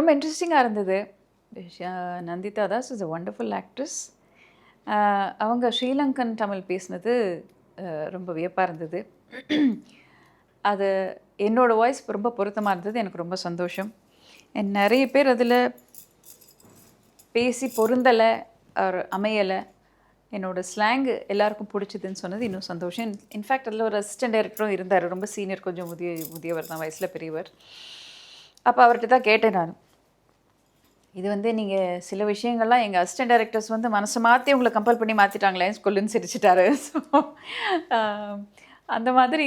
ரொம்ப இன்ட்ரெஸ்டிங்காக இருந்தது. Nandita Das is a wonderful actress. அவங்க ஸ்ரீலங்கன் தமிழ் பேசினது ரொம்ப வியப்பாக இருந்தது. அது என்னோடய வாய்ஸ் ரொம்ப பொருத்தமாக இருந்தது. எனக்கு ரொம்ப சந்தோஷம். நிறைய பேர் அதில் பேசி பொருந்தலை, அமையலை. என்னோடய ஸ்லாங்கு எல்லாருக்கும் பிடிச்சிதுன்னு சொன்னது இன்னும் சந்தோஷம். இன்ஃபேக்ட் அதில் ஒரு அசிஸ்டன்ட் டைரக்டரும் இருந்தார். ரொம்ப சீனியர், கொஞ்சம் முதியவர் தான், வயசில் பெரியவர். அப்போ அவர்கிட்ட தான் கேட்டேன் நான், இது நீங்கள் சில விஷயங்கள்லாம் எங்கள் அசிஸ்டன்ட் டைரக்டர்ஸ் மனசை மாற்றி உங்களை கம்பல் பண்ணி மாற்றிட்டாங்களேன்னு ஸ்கூல்லுன்னு சிரிச்சிட்டாரு. ஸோ அந்த மாதிரி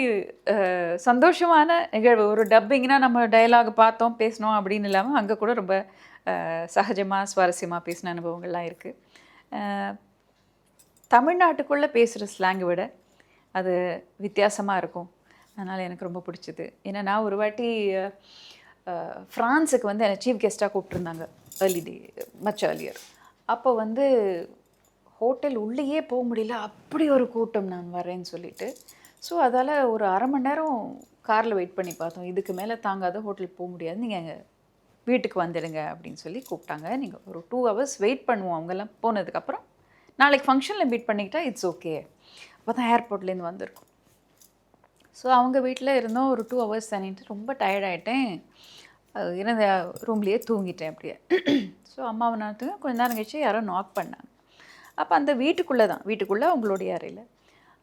சந்தோஷமான நிகழ்வு. ஒரு டப்பிங்னா நம்ம டயலாக் பார்த்தோம் பேசினோம் அப்படின்னு இல்லாமல் அங்கே கூட ரொம்ப சகஜமாக சுவாரஸ்யமாக பேசின அனுபவங்கள்லாம் இருக்குது. தமிழ்நாட்டுக்குள்ளே பேசுகிற ஸ்லாங்கை விட அது வித்தியாசமாக இருக்கும். அதனால் எனக்கு ரொம்ப பிடிச்சிது. ஏன்னா நான் ஒரு வாட்டி ஃப்ரான்ஸுக்கு என்னை சீஃப் கெஸ்ட்டாக கூப்பிட்ருந்தாங்க, மச் ஏர்லியர். அப்போ ஹோட்டல் உள்ளேயே போக முடியல, அப்படி ஒரு கூட்டம் நான் வரேன்னு சொல்லிட்டு. ஸோ அதால் ஒரு அரை மணி நேரம் காரில் வெயிட் பண்ணி பார்த்தோம். இதுக்கு மேலே தாங்காத, ஹோட்டலுக்கு போக முடியாது, நீங்கள் எங்கள் வீட்டுக்கு வந்துடுங்க அப்படின்னு சொல்லி கூப்பிட்டாங்க. நீங்கள் ஒரு 2 hours வெயிட் பண்ணுவோம். அவங்கெல்லாம் போனதுக்கப்புறம் நாளைக்கு ஃபங்க்ஷனில் மீட் பண்ணிக்கிட்டா இட்ஸ் ஓகே. அப்போ தான் ஏர்போர்ட்லேருந்து வந்திருக்கோம். ஸோ அவங்க வீட்டில் இருந்தோம். ஒரு 2 hours தானிட்டு ரொம்ப டயர்டாயிட்டேன். இருந்த ரூம்லேயே தூங்கிட்டேன் அப்படியே. ஸோ அம்மாவை நான் கொஞ்ச நேரம் கழிச்சு யாரோ நாக் பண்ணாங்க. அப்போ அந்த வீட்டுக்குள்ளே அவங்களுடைய அறையில்.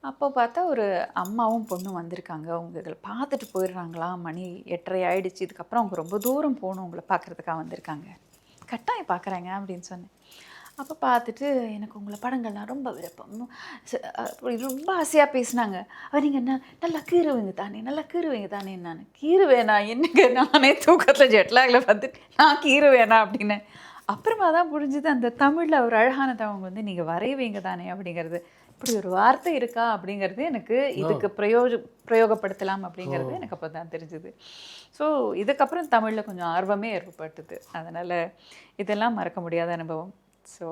அப்போ பார்த்தா ஒரு அம்மாவும் பொண்ணும் வந்திருக்காங்க. அவங்க இதில் பார்த்துட்டு போயிடுறாங்களாம். மணி 8:30 ஆகிடுச்சு. இதுக்கப்புறம் அவங்க ரொம்ப தூரம் போகணும், உங்களை பார்க்குறதுக்காக வந்திருக்காங்க. கட்டாயம் பார்க்குறேங்க அப்படின்னு சொன்னேன். அப்போ பார்த்துட்டு, எனக்கு உங்களை படங்கள்லாம் ரொம்ப விருப்பம், ரொம்ப ஆசையாக பேசினாங்க. நீங்கள் நல்லா கீறுவீங்க தானே, நல்லா கீறுவீங்க தானே. நான் கீறுவேனா என்னங்க, நானே தூக்கத்தில் ஜெட்லாகில் பார்த்துட்டு நான் கீறுவேனா அப்படின்னு. அப்புறமா தான் புரிஞ்சுது அந்த தமிழில் ஒரு அழகான அவங்க நீங்கள் வரைவீங்க தானே அப்படிங்கிறது. இப்படி ஒரு வார்த்தை இருக்கா அப்படிங்கிறது எனக்கு இதுக்கு பிரயோகப்படுத்தலாம் அப்படிங்கிறது எனக்கு அப்போ தான் தெரிஞ்சுது. ஸோ இதுக்கப்புறம் தமிழில் கொஞ்சம் ஆர்வமே ஏற்பட்டுது. அதனால் இதெல்லாம் மறக்க முடியாத அனுபவம். ஸோ